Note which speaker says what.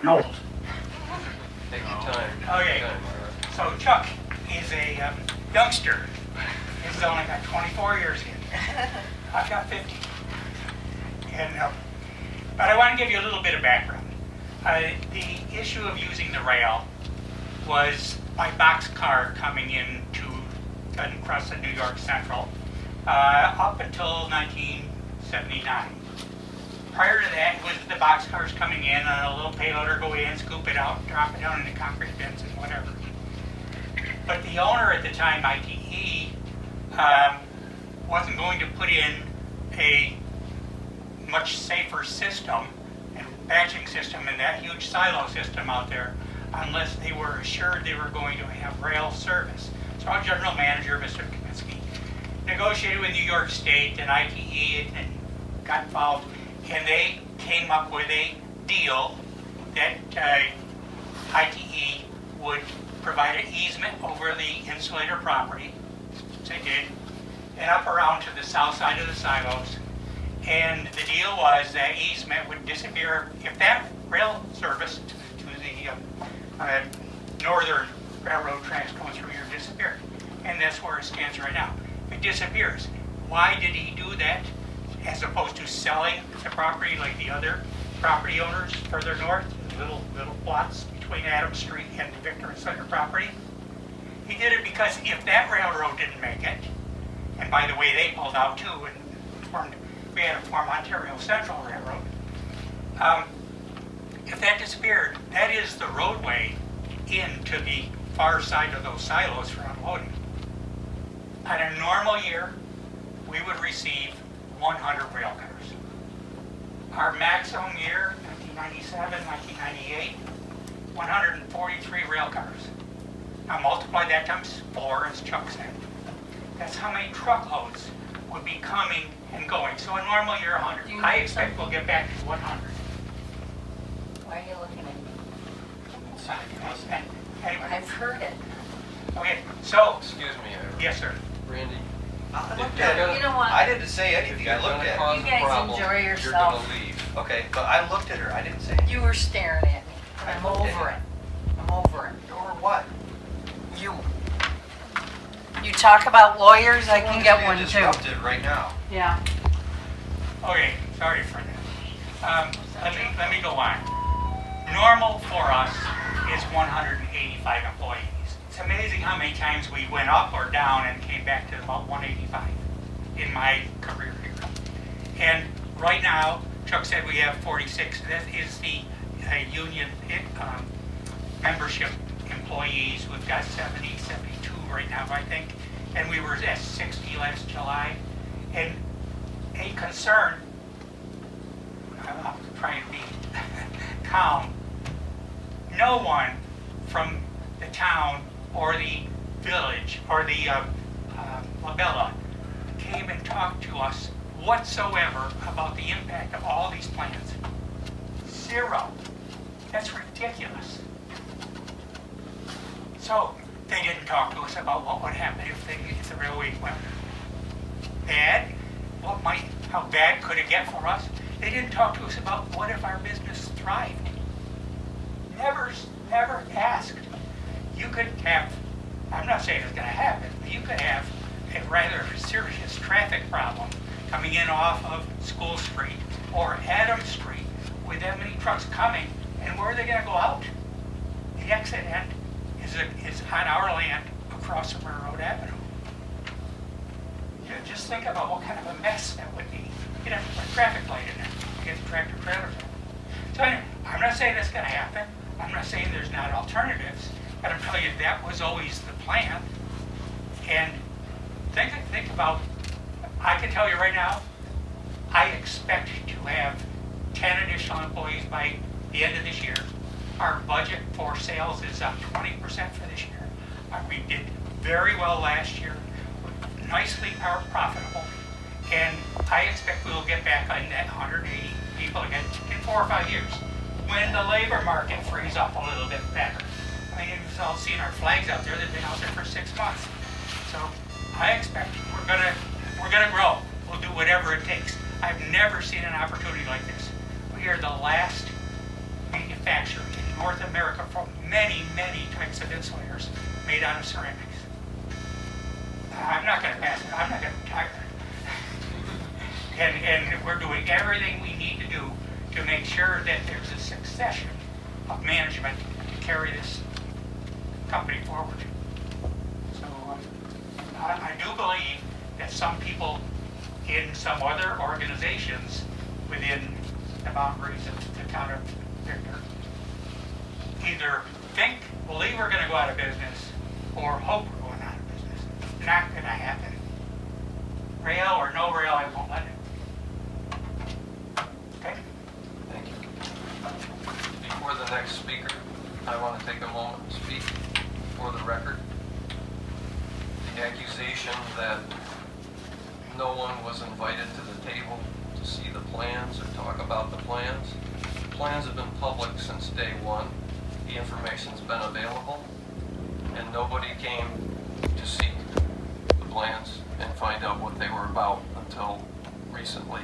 Speaker 1: No.
Speaker 2: Take your time.
Speaker 3: Okay. So Chuck is a youngster. He's only got 24 years in. I've got 50. And but I want to give you a little bit of background. The issue of using the rail was by boxcar coming in to across the New York Central up until 1979. Prior to that, it was the boxcars coming in and a little payloader go in, scoop it out, drop it down in the concrete bins and whatever. But the owner at the time, ITE, wasn't going to put in a much safer system and batching system and that huge silo system out there unless they were assured they were going to have rail service. So our general manager, Mr. Kaminsky, negotiated with New York State and ITE and got involved, and they came up with a deal that ITE would provide an easement over the insulator property, which they did, and up around to the south side of the silos. And the deal was that easement would disappear if that rail service to the northern railroad tracks going through here disappeared. And that's where it stands right now. It disappears. Why did he do that as opposed to selling the property like the other property owners further north, little plots between Adams Street and the Victor and Sutter property? He did it because if that railroad didn't make it, and by the way, they pulled out too and we had to form Ontario Central Railroad. If that disappeared, that is the roadway into the far side of those silos for unloading. On a normal year, we would receive 100 rail cars. Our maximum year, 1997, 1998, 143 rail cars. Now multiply that times 4, as Chuck said. That's how many truckloads would be coming and going. So a normal year, 100. I expect we'll get back to 100.
Speaker 4: Why are you looking at me?
Speaker 3: Anyway.
Speaker 4: I've heard it.
Speaker 3: Okay, so,
Speaker 2: Excuse me,
Speaker 3: yes, sir.
Speaker 2: Randy.
Speaker 5: I looked
Speaker 2: If
Speaker 5: at
Speaker 2: you're
Speaker 5: it.
Speaker 4: You know what?
Speaker 5: I didn't say
Speaker 2: If
Speaker 5: anything.
Speaker 2: you're
Speaker 5: I looked
Speaker 2: gonna
Speaker 5: at
Speaker 2: cause
Speaker 4: You
Speaker 2: a
Speaker 4: guys
Speaker 2: problem,
Speaker 4: enjoy
Speaker 2: you're
Speaker 4: yourself.
Speaker 2: gonna leave.
Speaker 5: it. Okay, but I looked at her. I didn't say anything.
Speaker 4: You were staring at me. I'm
Speaker 5: I looked at
Speaker 4: over
Speaker 5: you.
Speaker 4: it. I'm over it.
Speaker 5: Or what?
Speaker 4: You. You talk about lawyers, I can get one
Speaker 5: Being
Speaker 4: too.
Speaker 5: disruptive right now.
Speaker 4: Yeah.
Speaker 3: Okay, sorry for that. Let me go on. Normal for us is 185 employees. It's amazing how many times we went up or down and came back to about 185 in my career here. And right now, Chuck said we have 46. That is the union membership employees. We've got 70, 72 right now, I think. And we were at 60 last July. And a concern, I'm trying to be calm, no one from the town or the village or the Labella came and talked to us whatsoever about the impact of all these plans. Zero. That's ridiculous. So they didn't talk to us about what would happen if the railway went bad. How bad could it get for us? They didn't talk to us about what if our business thrived. Never asked. You could have, I'm not saying it's going to happen, but you could have a rather serious traffic problem coming in off of School Street or Adams Street with that many trucks coming, and where are they going to go out? The exit end is on our land across from Railroad Avenue. Just think about what kind of a mess that would be. You'd have to put a traffic light in there to get the tractor trailers in. So anyway, I'm not saying that's going to happen. I'm not saying there's not alternatives, but I'm telling you that was always the plan. And think about, I can tell you right now, I expect to have 10 additional employees by the end of this year. Our budget for sales is up 20% for this year. We did very well last year, nicely profitable, and I expect we will get back on that 180 people again in 4 or 5 years when the labor market frees up a little bit better. I mean, you've all seen our flags out there. They've been out there for 6 months. So I expect we're gonna grow. We'll do whatever it takes. I've never seen an opportunity like this. We are the last manufacturer in North America for many, many types of insulators made out of ceramics. I'm not going to pass it. I'm not going to retire. And we're doing everything we need to do to make sure that there's a succession of management to carry this company forward. So I do believe that some people in some other organizations within the boundaries of the town of Victor either think, believe we're going to go out of business, or hope we're going out of business. Not going to happen. Rail or no rail, I won't let it. Okay?
Speaker 2: Thank you. Before the next speaker, I want to take a moment to speak for the record. The accusation that no one was invited to the table to see the plans or talk about the plans. The plans have been public since day one. The information's been available, and nobody came to see the plans and find out what they were about until recently.